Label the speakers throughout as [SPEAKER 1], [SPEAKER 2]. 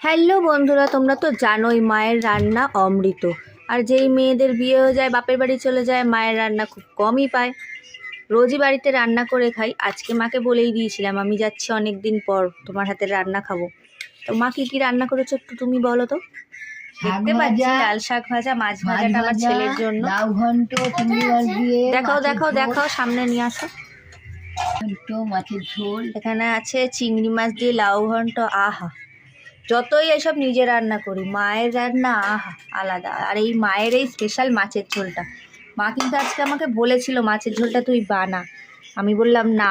[SPEAKER 1] Hello বন্ধুরা, তোমরা তো জানোই মায়ের রান্না অমৃত। আর যেই মেয়েদের বিয়ে হয়ে যায়, বাপের বাড়ি চলে যায়, মায়ের রান্না খুব কমই পায়। রোজই বাড়িতে রান্না করে খাই। আজকে মাকে বলেই দিয়েছিলাম আমি যাচ্ছি অনেক দিন পর, তোমার হাতের রান্না খাবো। তো মা কি কি রান্না করেছো একটু তুমি বলো তো। দেখতে পাচ্ছি লাল শাক ভাজা, মাছ ভাজাটা আমার ছেলের জন্য।
[SPEAKER 2] লাউ ঘন্ট, চিংড়ি মাছ দিয়ে
[SPEAKER 1] দেখাও দেখাও দেখাও, সামনে নিয়ে আসো।
[SPEAKER 2] মাছের ঝোল,
[SPEAKER 1] এখানে আছে চিংড়ি মাছ দিয়ে লাউ ঘন্ট। আহা, যতই এসব নিজে রান্না করি, মায়ের রান্না আহা আলাদা। আর এই মায়ের এই স্পেশাল মাছের ঝোলটা, মা কিন্তু আজকে আমাকে বলেছিল মাছের ঝোলটা তুই বানা। আমি বললাম না,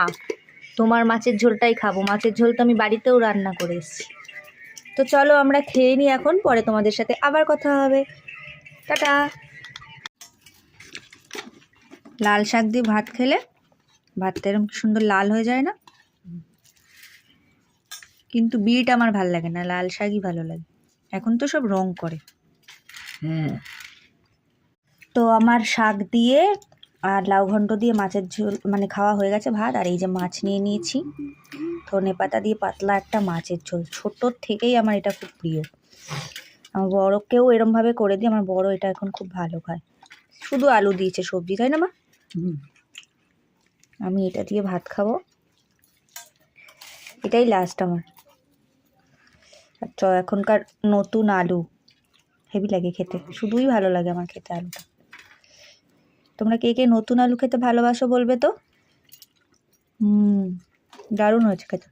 [SPEAKER 1] তোমার মাছের ঝোলটাই খাবো। মাছের ঝোল তো আমি বাড়িতেও রান্না করে এসেছি। তো চলো আমরা খেয়ে নিই এখন, পরে তোমাদের সাথে আবার কথা হবে। টাটা। লাল শাক দিয়ে ভাত খেলে ভাতটা এরকম কি সুন্দর লাল হয়ে যায় না? কিন্তু বিট আমার ভাল লাগে না, লাল শাকই ভালো লাগে। এখন তো সব রং করে।
[SPEAKER 2] হ্যাঁ
[SPEAKER 1] তো আমার শাক দিয়ে আর লাউ ঘন্ট দিয়ে মাছের ঝোল মানে খাওয়া হয়ে গেছে ভাত। আর এই যে মাছ নিয়ে নিয়েছি, ধনে পাতা দিয়ে পাতলা একটা মাছের ঝোল। ছোটোর থেকেই আমার এটা খুব প্রিয়। আমার বড়কেও এরমভাবে করে দিই, আমার বড় এটা এখন খুব ভালো খায়। শুধু আলু দিয়েছে, সবজি, তাই না মা? আমি এটা দিয়ে ভাত খাবো, এটাই লাস্ট আমার। আর এখনকার নতুন আলু হেভি লাগে খেতে, শুধুই ভালো লাগে আমার খেতে আলুটা। তোমরা কে কে নতুন আলু খেতে ভালোবাসো বলবে তো। দারুণ হয়েছে খেতে।